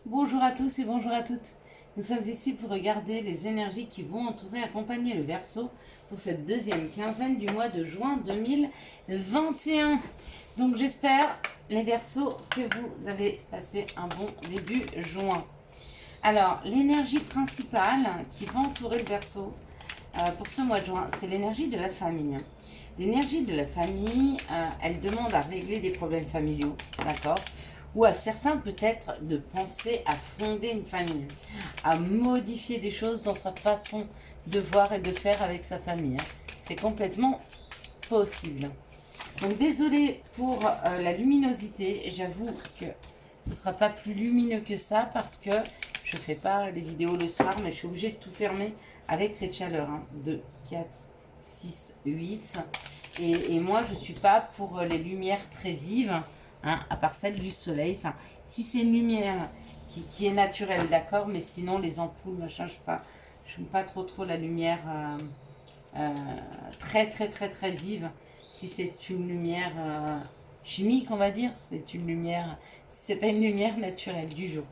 Bonjour à tous et bonjour à toutes. Nous sommes ici pour regarder les énergies qui vont entourer et accompagner le Verseau pour cette deuxième quinzaine du mois de juin 2021. Donc j'espère, les Verseaux, que vous avez passé un bon début juin. Alors, l'énergie principale qui va entourer le Verseau pour ce mois de juin, c'est l'énergie de la famille. L'énergie de la famille, elle demande à régler des problèmes familiaux, d'accord? Ou à certains peut-être de penser à fonder une famille, à modifier des choses dans sa façon de voir et de faire avec sa famille. C'est complètement possible. Donc désolé pour la luminosité, j'avoue que ce ne sera pas plus lumineux que ça parce que je ne fais pas les vidéos le soir, mais je suis obligée de tout fermer avec cette chaleur. 2, 4, 6, 8. Et moi, je ne suis pas pour les lumières très vives, à part celle du soleil. Enfin, si c'est une lumière qui est naturelle, d'accord, mais sinon les ampoules, machin, je n'aime pas trop la lumière très vive. Si c'est une lumière chimique, on va dire, c'est une lumière, c'est pas une lumière naturelle du jour.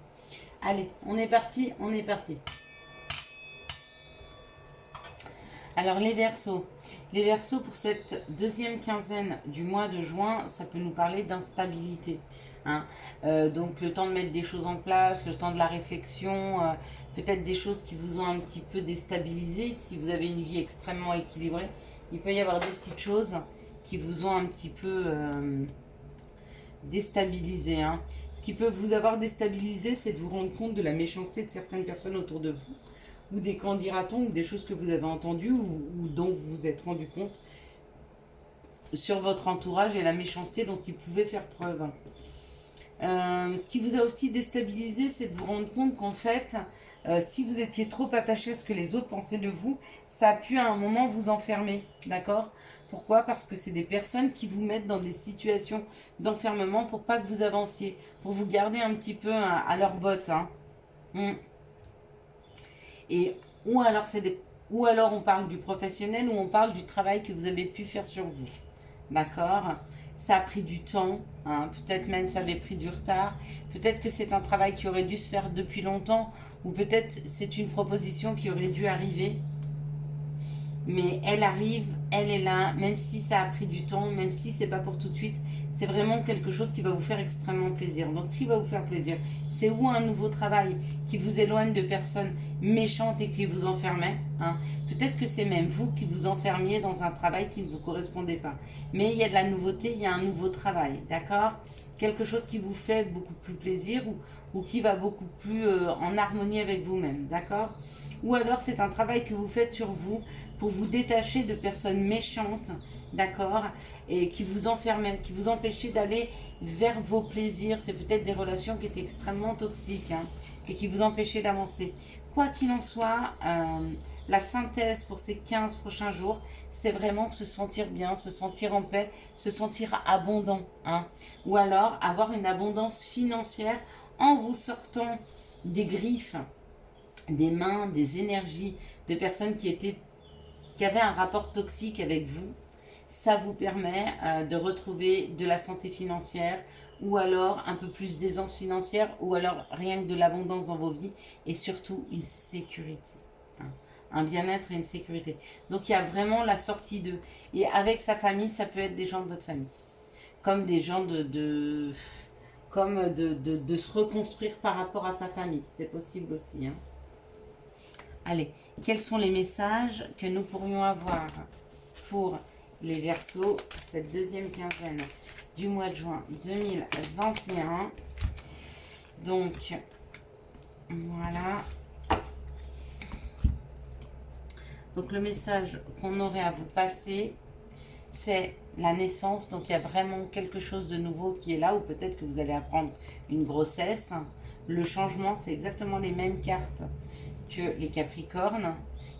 Allez, on est parti, on est parti. Alors les Verseaux. Les Verseaux pour cette deuxième quinzaine du mois de juin, ça peut nous parler d'instabilité. Donc le temps de mettre des choses en place, le temps de la réflexion, peut-être des choses qui vous ont un petit peu déstabilisé. Si vous avez une vie extrêmement équilibrée, il peut y avoir des petites choses qui vous ont un petit peu déstabilisé. Ce qui peut vous avoir déstabilisé, c'est de vous rendre compte de la méchanceté de certaines personnes autour de vous, ou des candidatons, ou des choses que vous avez entendues, ou dont vous vous êtes rendu compte sur votre entourage et la méchanceté dont ils pouvaient faire preuve. Ce qui vous a aussi déstabilisé, c'est de vous rendre compte qu'en fait, si vous étiez trop attaché à ce que les autres pensaient de vous, ça a pu à un moment vous enfermer, d'accord? Pourquoi? Parce que c'est des personnes qui vous mettent dans des situations d'enfermement pour pas que vous avanciez, pour vous garder un petit peu à leur botte. Mm. Et ou alors ou alors on parle du professionnel ou on parle du travail que vous avez pu faire sur vous. D'accord? Ça a pris du temps, peut-être même ça avait pris du retard, peut-être que c'est un travail qui aurait dû se faire depuis longtemps, ou peut-être c'est une proposition qui aurait dû arriver, mais elle arrive, elle est là, même si ça a pris du temps, même si c'est pas pour tout de suite, c'est vraiment quelque chose qui va vous faire extrêmement plaisir. Donc, ce qui va vous faire plaisir, c'est ou un nouveau travail qui vous éloigne de personnes méchantes et qui vous enfermaient. Peut-être que c'est même vous qui vous enfermiez dans un travail qui ne vous correspondait pas. Mais il y a de la nouveauté, il y a un nouveau travail, d'accord? Quelque chose qui vous fait beaucoup plus plaisir ou qui va beaucoup plus en harmonie avec vous-même, d'accord? Ou alors c'est un travail que vous faites sur vous pour vous détacher de personnes méchantes, d'accord, et qui vous enfermaient, qui vous empêchaient d'aller vers vos plaisirs. C'est peut-être des relations qui étaient extrêmement toxiques, et qui vous empêchaient d'avancer. Quoi qu'il en soit, la synthèse pour ces 15 prochains jours, c'est vraiment se sentir bien, se sentir en paix, se sentir abondant. Ou alors avoir une abondance financière en vous sortant des griffes, des mains, des énergies de personnes qui avaient un rapport toxique avec vous. Ça vous permet de retrouver de la santé financière ou alors un peu plus d'aisance financière ou alors rien que de l'abondance dans vos vies et surtout une sécurité. Un bien-être et une sécurité. Donc il y a vraiment la sortie d'eux. Et avec sa famille, ça peut être des gens de votre famille. Comme des gens de se reconstruire par rapport à sa famille. C'est possible aussi. Allez, quels sont les messages que nous pourrions avoir pour les Verseaux cette deuxième quinzaine du mois de juin 2021? Donc, voilà. Donc, le message qu'on aurait à vous passer, c'est la naissance. Donc, il y a vraiment quelque chose de nouveau qui est là, ou peut-être que vous allez apprendre une grossesse. Le changement, c'est exactement les mêmes cartes que les Capricornes.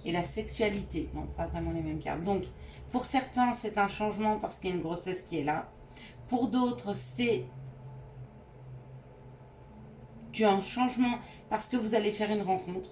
Et la sexualité, non, pas vraiment les mêmes cartes. Donc, pour certains, c'est un changement parce qu'il y a une grossesse qui est là. Pour d'autres, c'est tu as un changement parce que vous allez faire une rencontre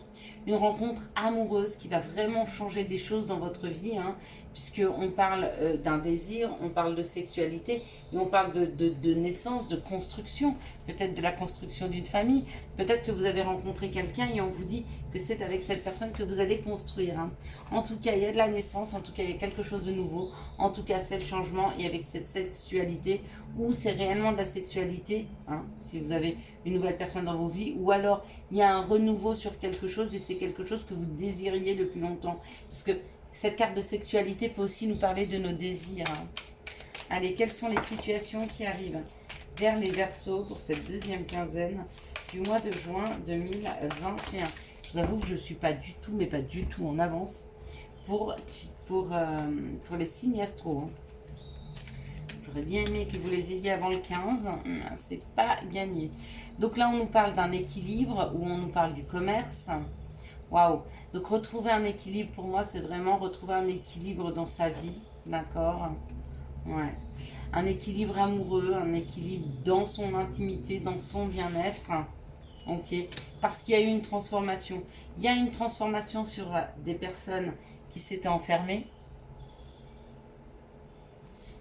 amoureuse qui va vraiment changer des choses dans votre vie, hein, puisqu'on parle d'un désir, on parle de sexualité et on parle de naissance, de construction, peut-être de la construction d'une famille, peut-être que vous avez rencontré quelqu'un et on vous dit que c'est avec cette personne que vous allez construire. Hein. En tout cas, il y a de la naissance, en tout cas, il y a quelque chose de nouveau, en tout cas, c'est le changement et avec cette sexualité ou c'est réellement de la sexualité, hein, si vous avez une nouvelle personne dans vos vies, ou alors il y a un renouveau sur quelque chose et c'est quelque chose que vous désiriez depuis longtemps. Parce que cette carte de sexualité peut aussi nous parler de nos désirs. Hein. Allez, quelles sont les situations qui arrivent vers les Verseaux pour cette deuxième quinzaine du mois de juin 2021? Je vous avoue que je ne suis pas du tout, mais pas du tout en avance pour les signes astro. Hein. J'aurais bien aimé que vous les ayez avant le 15. C'est pas gagné. Donc là, on nous parle d'un équilibre ou on nous parle du commerce. Waouh. Donc retrouver un équilibre, pour moi, c'est vraiment retrouver un équilibre dans sa vie. D'accord? Ouais. Un équilibre amoureux, un équilibre dans son intimité, dans son bien-être. Ok. Parce qu'il y a eu une transformation. Il y a une transformation sur des personnes qui s'étaient enfermées.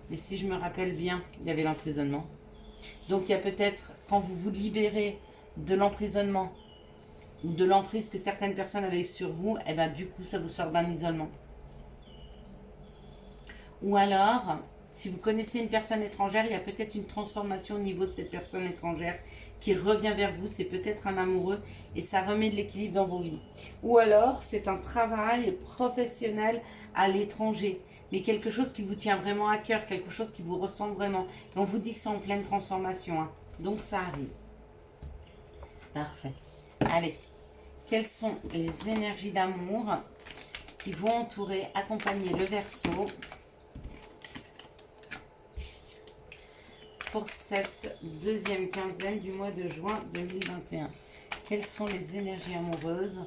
Mais si je me rappelle bien, il y avait l'emprisonnement. Donc il y a peut-être, quand vous vous libérez de l'emprisonnement, ou de l'emprise que certaines personnes avaient sur vous, et bien du coup ça vous sort d'un isolement. Ou alors, si vous connaissez une personne étrangère, il y a peut-être une transformation au niveau de cette personne étrangère qui revient vers vous, c'est peut-être un amoureux et ça remet de l'équilibre dans vos vies. Ou alors, c'est un travail professionnel à l'étranger, mais quelque chose qui vous tient vraiment à cœur, quelque chose qui vous ressemble vraiment. Et on vous dit que c'est en pleine transformation, hein. Donc ça arrive. Parfait. Allez, quelles sont les énergies d'amour qui vont entourer, accompagner le Verseau pour cette deuxième quinzaine du mois de juin 2021? Quelles sont les énergies amoureuses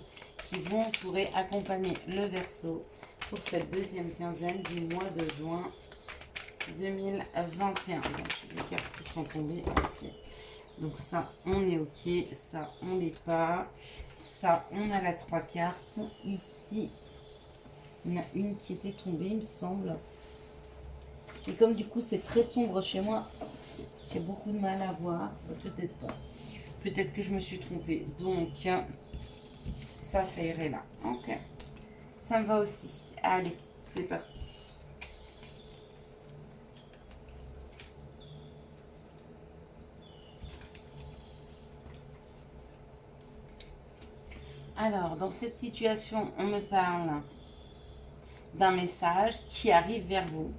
qui vont entourer, accompagner le Verseau pour cette deuxième quinzaine du mois de juin 2021? Donc, j'ai les cartes qui sont tombées. Okay. Donc ça, on est ok. Ça, on l'est pas. Ça, on a la 3 cartes. Ici, il y en a une qui était tombée, il me semble. Et comme du coup, c'est très sombre chez moi, j'ai beaucoup de mal à voir. Peut-être pas. Peut-être que je me suis trompée. Donc, ça irait là. Ok. Ça me va aussi. Allez, c'est parti. Alors, dans cette situation, on me parle d'un message qui arrive vers vous.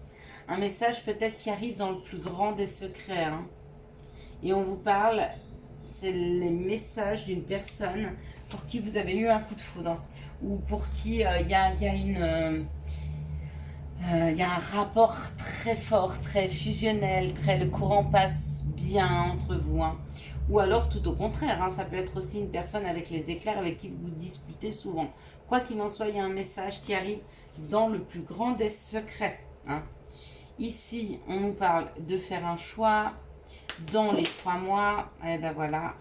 Un message peut-être qui arrive dans le plus grand des secrets. Hein. Et on vous parle, c'est les messages d'une personne pour qui vous avez eu un coup de foudre. Ou pour qui il y a un rapport très fort, très fusionnel, le courant passe bien entre vous. Hein. Ou alors tout au contraire, hein, ça peut être aussi une personne avec les éclairs avec qui vous disputez souvent. Quoi qu'il en soit, il y a un message qui arrive dans le plus grand des secrets. Hein. Ici, on nous parle de faire un choix dans les 3 mois. Et ben voilà,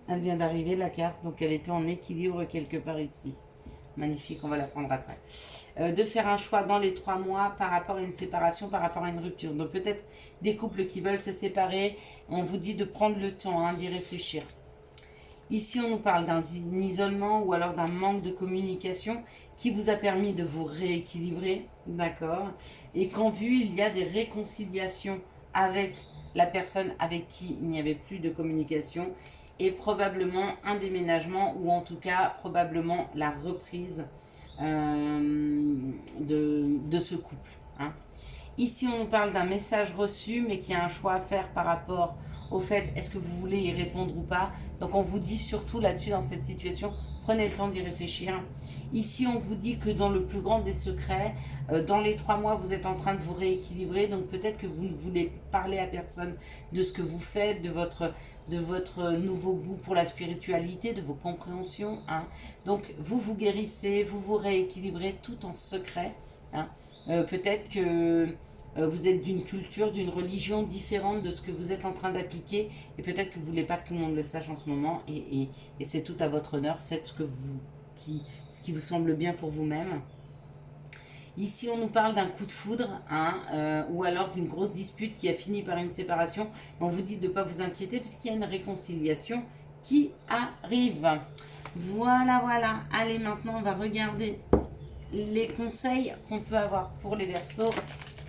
elle vient d'arriver la carte, donc elle était en équilibre quelque part ici. Magnifique, on va la prendre après. De faire un choix dans les 3 mois par rapport à une séparation, par rapport à une rupture. Donc peut-être des couples qui veulent se séparer, on vous dit de prendre le temps d'y réfléchir. Ici, on nous parle d'un isolement ou alors d'un manque de communication qui vous a permis de vous rééquilibrer, d'accord? Et qu'en vue, il y a des réconciliations avec la personne avec qui il n'y avait plus de communication et probablement un déménagement ou en tout cas probablement la reprise de ce couple. Hein. Ici, on nous parle d'un message reçu, mais qu'il y a un choix à faire par rapport au fait, est-ce que vous voulez y répondre ou pas. Donc, on vous dit surtout là-dessus, dans cette situation, prenez le temps d'y réfléchir. Ici, on vous dit que dans le plus grand des secrets, dans les 3 mois, vous êtes en train de vous rééquilibrer. Donc, peut-être que vous ne voulez parler à personne de ce que vous faites, de votre nouveau goût pour la spiritualité, de vos compréhensions. Hein. Donc, vous vous guérissez, vous vous rééquilibrez tout en secret. Hein. Peut-être que Vous êtes d'une culture, d'une religion différente de ce que vous êtes en train d'appliquer. Et peut-être que vous ne voulez pas que tout le monde le sache en ce moment. Et c'est tout à votre honneur. Faites ce qui vous semble bien pour vous-même. Ici, on nous parle d'un coup de foudre, hein, ou alors d'une grosse dispute qui a fini par une séparation. On vous dit de ne pas vous inquiéter puisqu'il y a une réconciliation qui arrive. Voilà, voilà. Allez, maintenant, on va regarder les conseils qu'on peut avoir pour les Verseaux.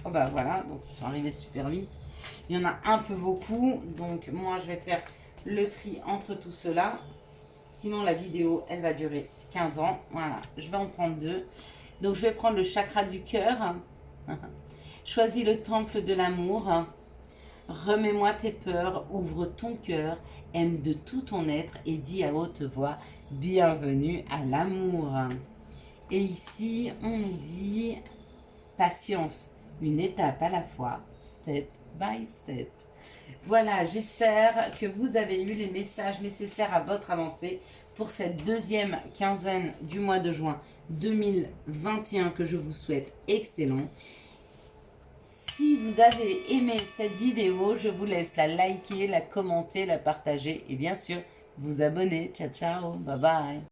Oh bah voilà, donc ils sont arrivés super vite. Il y en a un peu beaucoup, donc moi je vais faire le tri entre tout cela. Sinon la vidéo, elle va durer 15 ans. Voilà, je vais en prendre 2. Donc je vais prendre le chakra du cœur. Choisis le temple de l'amour. Remets-moi tes peurs, ouvre ton cœur, aime de tout ton être et dis à haute voix, bienvenue à l'amour. Et ici, on nous dit patience, une étape à la fois, step by step. Voilà, j'espère que vous avez eu les messages nécessaires à votre avancée pour cette deuxième quinzaine du mois de juin 2021 que je vous souhaite excellent. Si vous avez aimé cette vidéo, je vous laisse la liker, la commenter, la partager et bien sûr vous abonner. Ciao, ciao, bye bye.